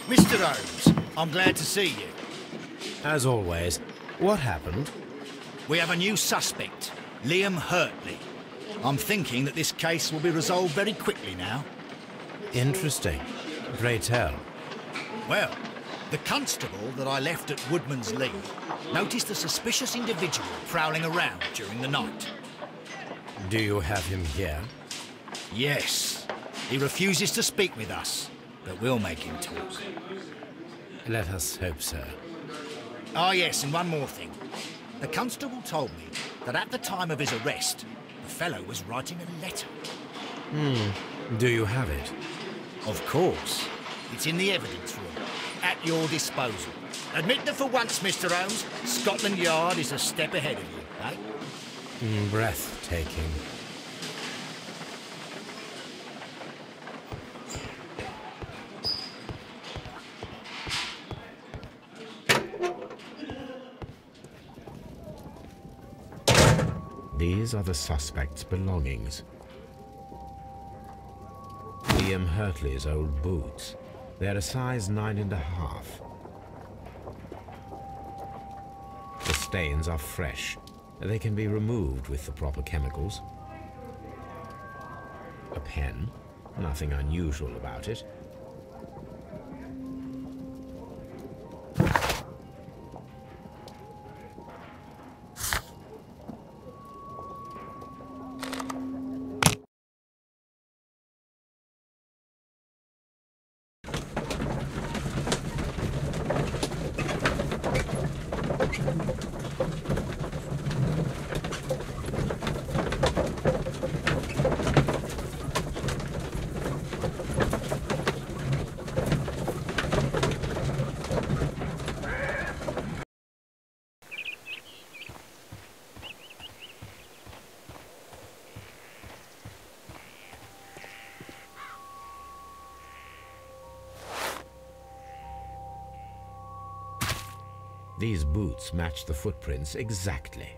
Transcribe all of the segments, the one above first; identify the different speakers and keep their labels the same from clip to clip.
Speaker 1: Mr. Holmes, I'm glad to see you.
Speaker 2: As always, what happened?
Speaker 1: We have a new suspect, Liam Hurtley. I'm thinking that this case will be resolved very quickly now.
Speaker 2: Interesting. Pray tell.
Speaker 1: Well, the constable that I left at Woodman's Lee noticed a suspicious individual prowling around during the night.
Speaker 2: Do you have him here?
Speaker 1: Yes. He refuses to speak with us, but we'll make him talk.
Speaker 2: Let us hope so.
Speaker 1: Ah, yes, and one more thing. The constable told me that at the time of his arrest, the fellow was writing a letter.
Speaker 2: Do you have it?
Speaker 1: Of course. It's in the evidence room, at your disposal. Admit that for once, Mr. Holmes, Scotland Yard is a step ahead of you, eh?
Speaker 2: Breathtaking. These are the suspect's belongings. Liam Hurtley's old boots. They're a size 9.5. The stains are fresh. They can be removed with the proper chemicals. A pen. Nothing unusual about it. These boots match the footprints exactly.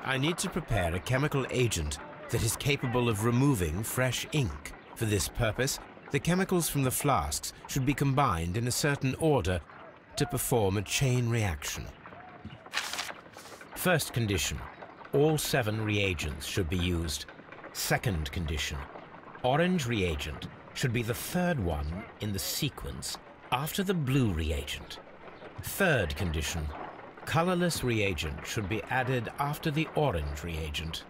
Speaker 2: I need to prepare a chemical agent that is capable of removing fresh ink. For this purpose, the chemicals from the flasks should be combined in a certain order to perform a chain reaction. First condition, all 7 reagents should be used. Second condition, orange reagent should be the third one in the sequence after the blue reagent. Third condition, colorless reagent should be added after the orange reagent.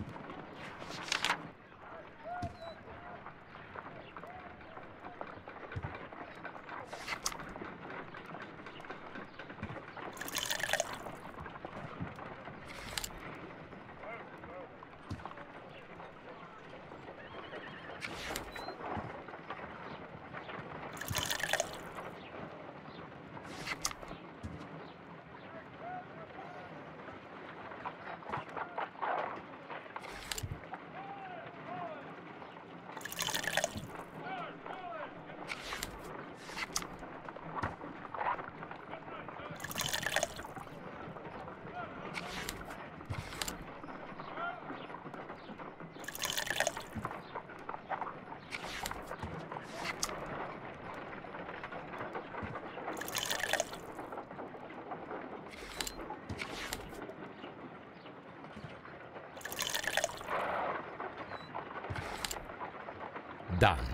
Speaker 2: Done.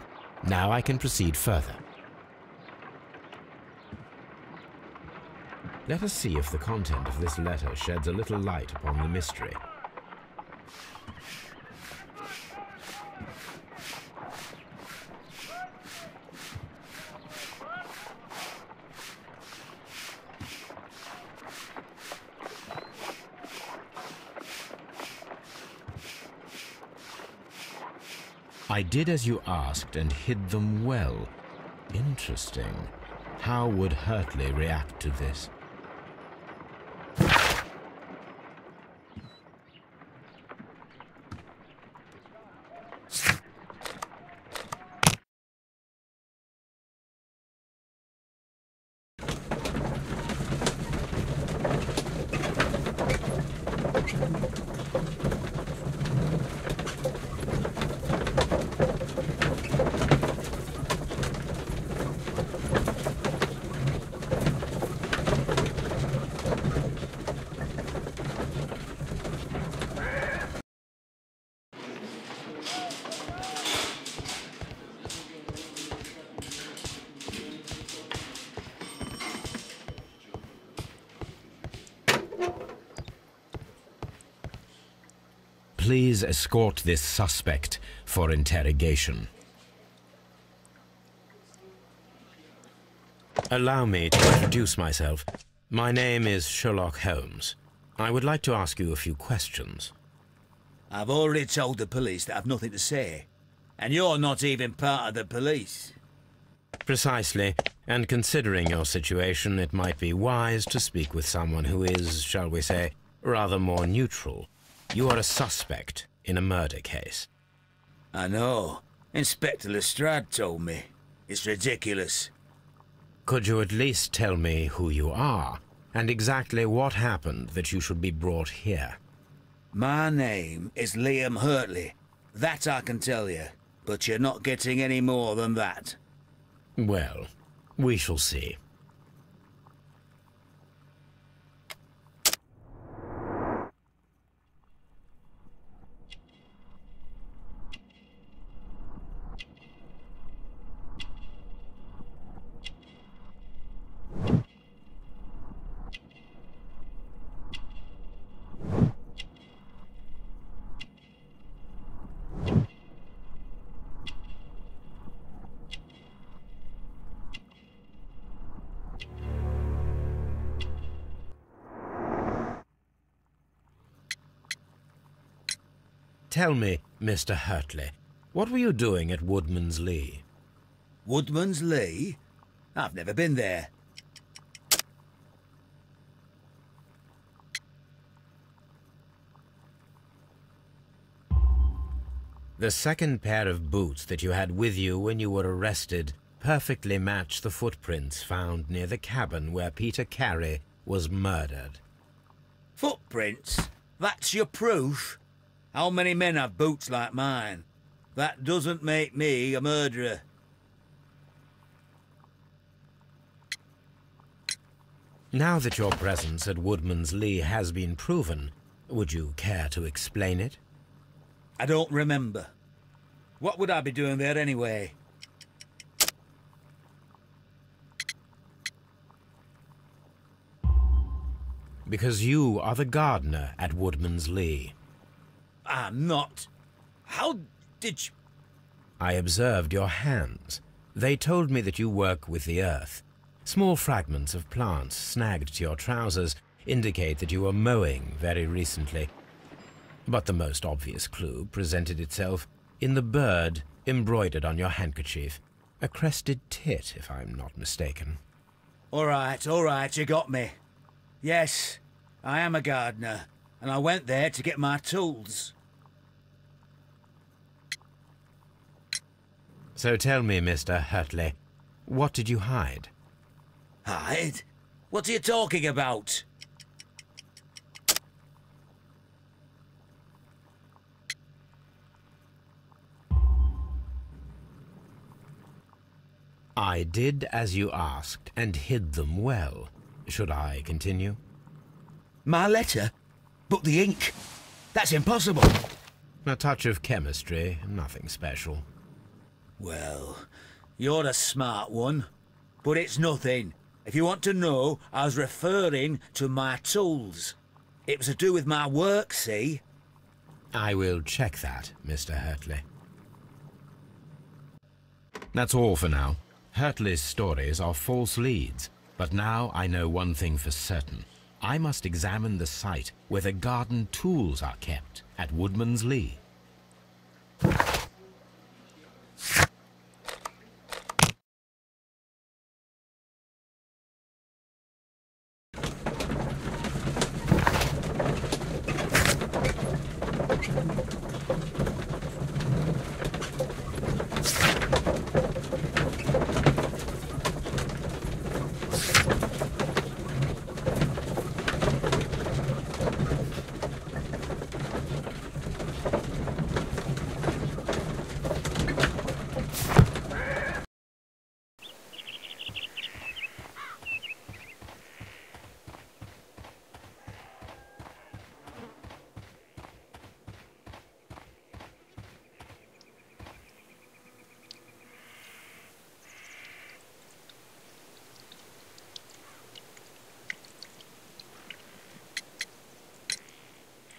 Speaker 2: Now I can proceed further. Let us see if the content of this letter sheds a little light upon the mystery. I did as you asked and hid them well. Interesting. How would Hurtley react to this? Please escort this suspect for interrogation. Allow me to introduce myself. My name is Sherlock Holmes. I would like to ask you a few questions.
Speaker 1: I've already told the police that I've nothing to say. And you're not even part of the police.
Speaker 2: Precisely. And considering your situation, it might be wise to speak with someone who is, shall we say, rather more neutral. You are a suspect in a murder case.
Speaker 1: I know. Inspector Lestrade told me. It's ridiculous.
Speaker 2: Could you at least tell me who you are, and exactly what happened that you should be brought here?
Speaker 1: My name is Liam Hurtley. That I can tell you. But you're not getting any more than that.
Speaker 2: Well, we shall see. Tell me, Mr. Hurtley, what were you doing at Woodman's Lee?
Speaker 1: Woodman's Lee? I've never been there.
Speaker 2: The second pair of boots that you had with you when you were arrested perfectly match the footprints found near the cabin where Peter Carey was murdered.
Speaker 1: Footprints? That's your proof? How many men have boots like mine? That doesn't make me a murderer.
Speaker 2: Now that your presence at Woodman's Lee has been proven, would you care to explain it?
Speaker 1: I don't remember. What would I be doing there anyway?
Speaker 2: Because you are the gardener at Woodman's Lee.
Speaker 1: I'm not. How did you...
Speaker 2: I observed your hands. They told me that you work with the earth. Small fragments of plants snagged to your trousers indicate that you were mowing very recently. But the most obvious clue presented itself in the bird embroidered on your handkerchief. A crested tit, if I'm not mistaken.
Speaker 1: All right, you got me. Yes, I am a gardener, and I went there to get my tools.
Speaker 2: So tell me, Mr. Hurtley, what did you hide?
Speaker 1: Hide? What are you talking about?
Speaker 2: I did as you asked and hid them well. Should I continue?
Speaker 1: My letter? But the ink? That's impossible.
Speaker 2: A touch of chemistry, nothing special.
Speaker 1: Well, you're a smart one. But it's nothing. If you want to know, I was referring to my tools. It was to do with my work, see?
Speaker 2: I will check that, Mr. Hurtley. That's all for now. Hurtley's stories are false leads, but now I know one thing for certain. I must examine the site where the garden tools are kept at Woodman's Lee.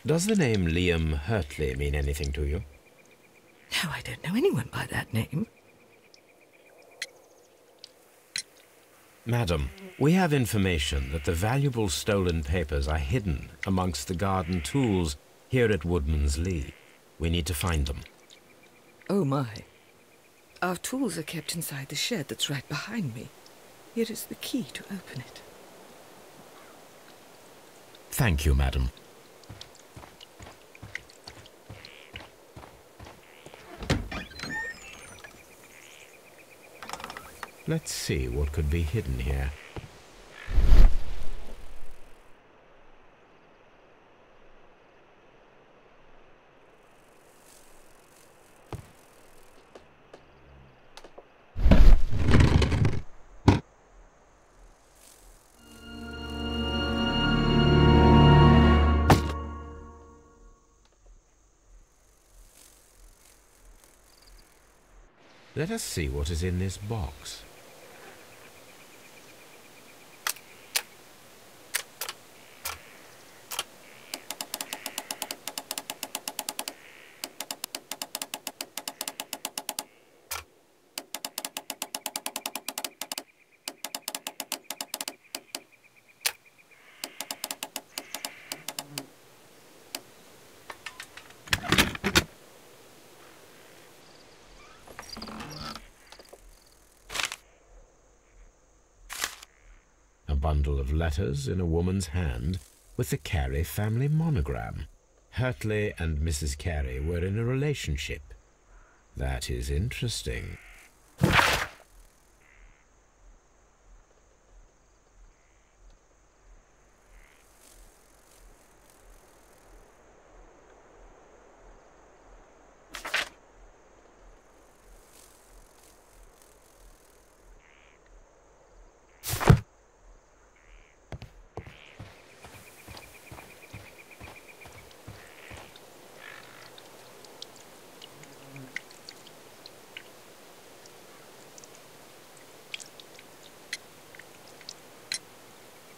Speaker 2: Does the name Liam Hurtley mean anything to you?
Speaker 3: No, I don't know anyone by that name.
Speaker 2: Madam, we have information that the valuable stolen papers are hidden amongst the garden tools here at Woodman's Lee. We need to find them.
Speaker 3: Oh, my. Our tools are kept inside the shed that's right behind me. Here is the key to open it.
Speaker 2: Thank you, madam. Let's see what could be hidden here. Let us see what is in this box. A bundle of letters in a woman's hand with the Carey family monogram. Hurtley and Mrs. Carey were in a relationship. That is interesting.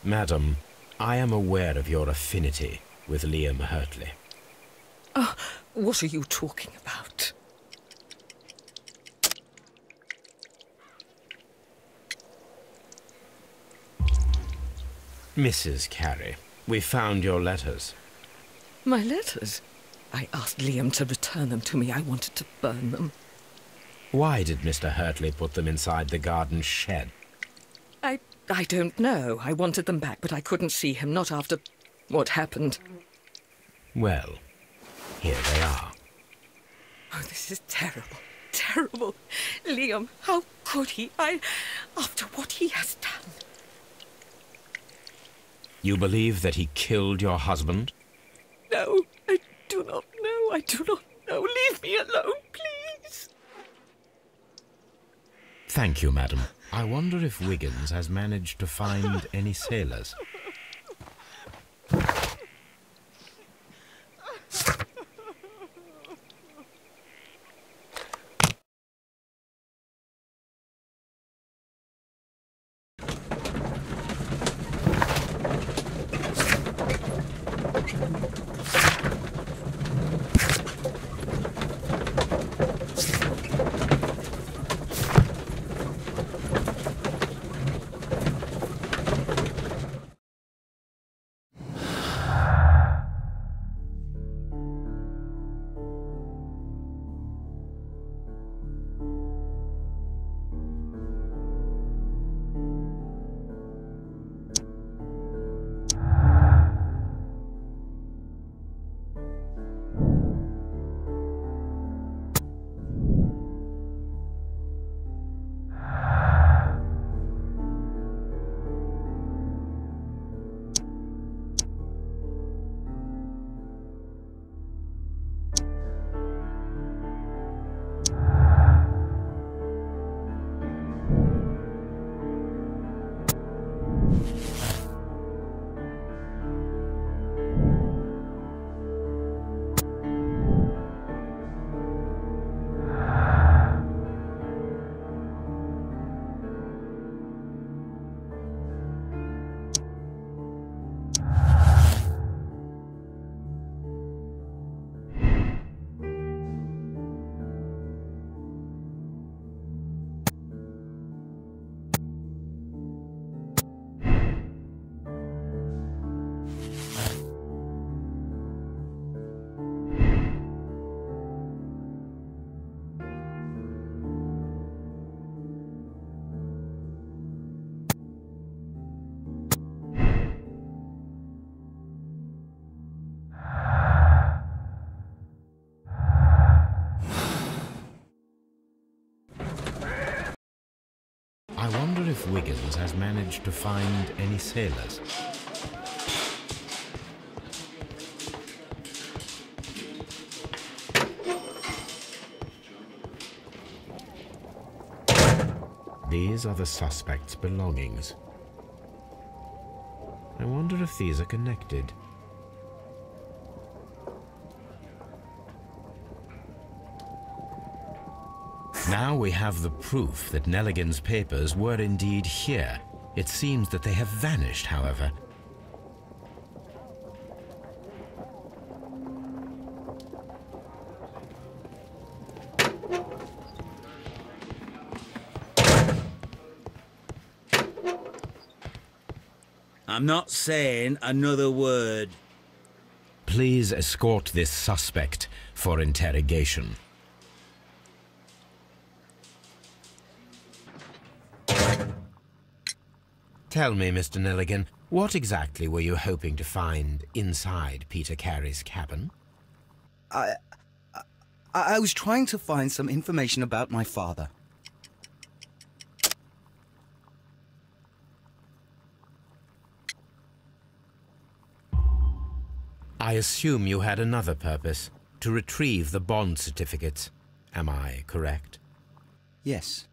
Speaker 2: Madam, I am aware of your affinity with Liam Hurtley.
Speaker 3: Oh, what are you talking about?
Speaker 2: Mrs. Carey, we found your letters.
Speaker 3: My letters? I asked Liam to return them to me. I wanted to burn them.
Speaker 2: Why did Mr. Hurtley put them inside the garden shed?
Speaker 3: I don't know. I wanted them back, but I couldn't see him, not after what happened.
Speaker 2: Well, here they are.
Speaker 3: Oh, this is terrible. Terrible. Liam, how could he? After what he has done.
Speaker 2: You believe that he killed your husband?
Speaker 3: No, I do not know. I do not know. Leave me alone, please.
Speaker 2: Thank you, madam. I wonder if Wiggins has managed to find any sailors. if Wiggins has managed to find any sailors. These are the suspect's belongings. I wonder if these are connected. Now we have the proof that Nelligan's papers were indeed here. It seems that they have vanished, however.
Speaker 1: I'm not saying another word.
Speaker 2: Please escort this suspect for interrogation. Tell me, Mr. Nelligan, what exactly were you hoping to find inside Peter Carey's cabin?
Speaker 4: I was trying to find some information about my father.
Speaker 2: I assume you had another purpose, to retrieve the bond certificates. Am I correct?
Speaker 4: Yes.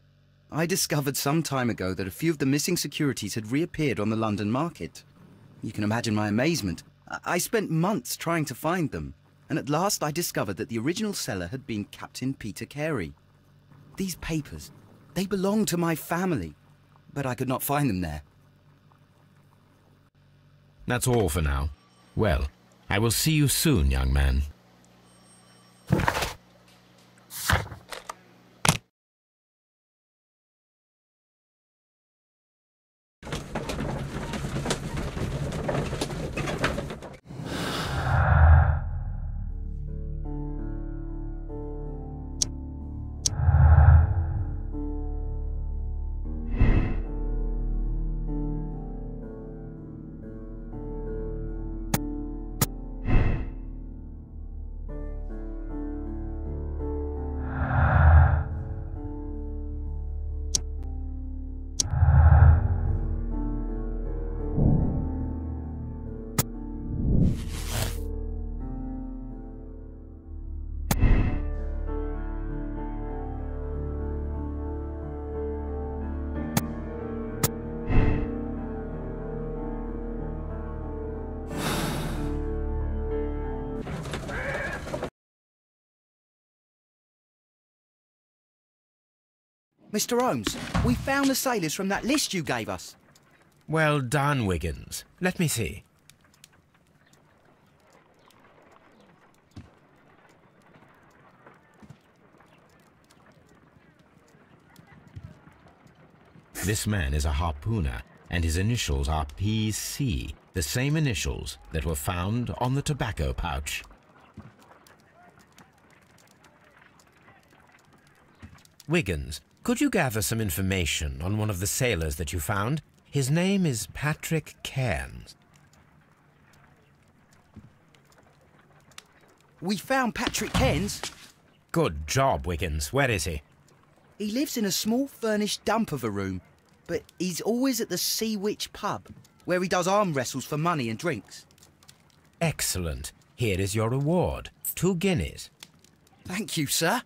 Speaker 4: I discovered some time ago that a few of the missing securities had reappeared on the London market. You can imagine my amazement. I spent months trying to find them, and at last I discovered that the original seller had been Captain Peter Carey. These papers, they belong to my family, but I could not find them there.
Speaker 2: That's all for now. Well, I will see you soon, young man.
Speaker 4: Mr. Holmes, we found the sailors from that list you gave us.
Speaker 2: Well done, Wiggins. Let me see. This man is a harpooner, and his initials are PC, the same initials that were found on the tobacco pouch. Wiggins, could you gather some information on one of the sailors that you found? His name is Patrick Cairns.
Speaker 4: We found Patrick Cairns.
Speaker 2: Good job, Wiggins. Where is he?
Speaker 4: He lives in a small furnished dump of a room, but he's always at the Sea Witch pub, where he does arm wrestles for money and drinks.
Speaker 2: Excellent. Here is your reward. 2 guineas.
Speaker 4: Thank you, sir.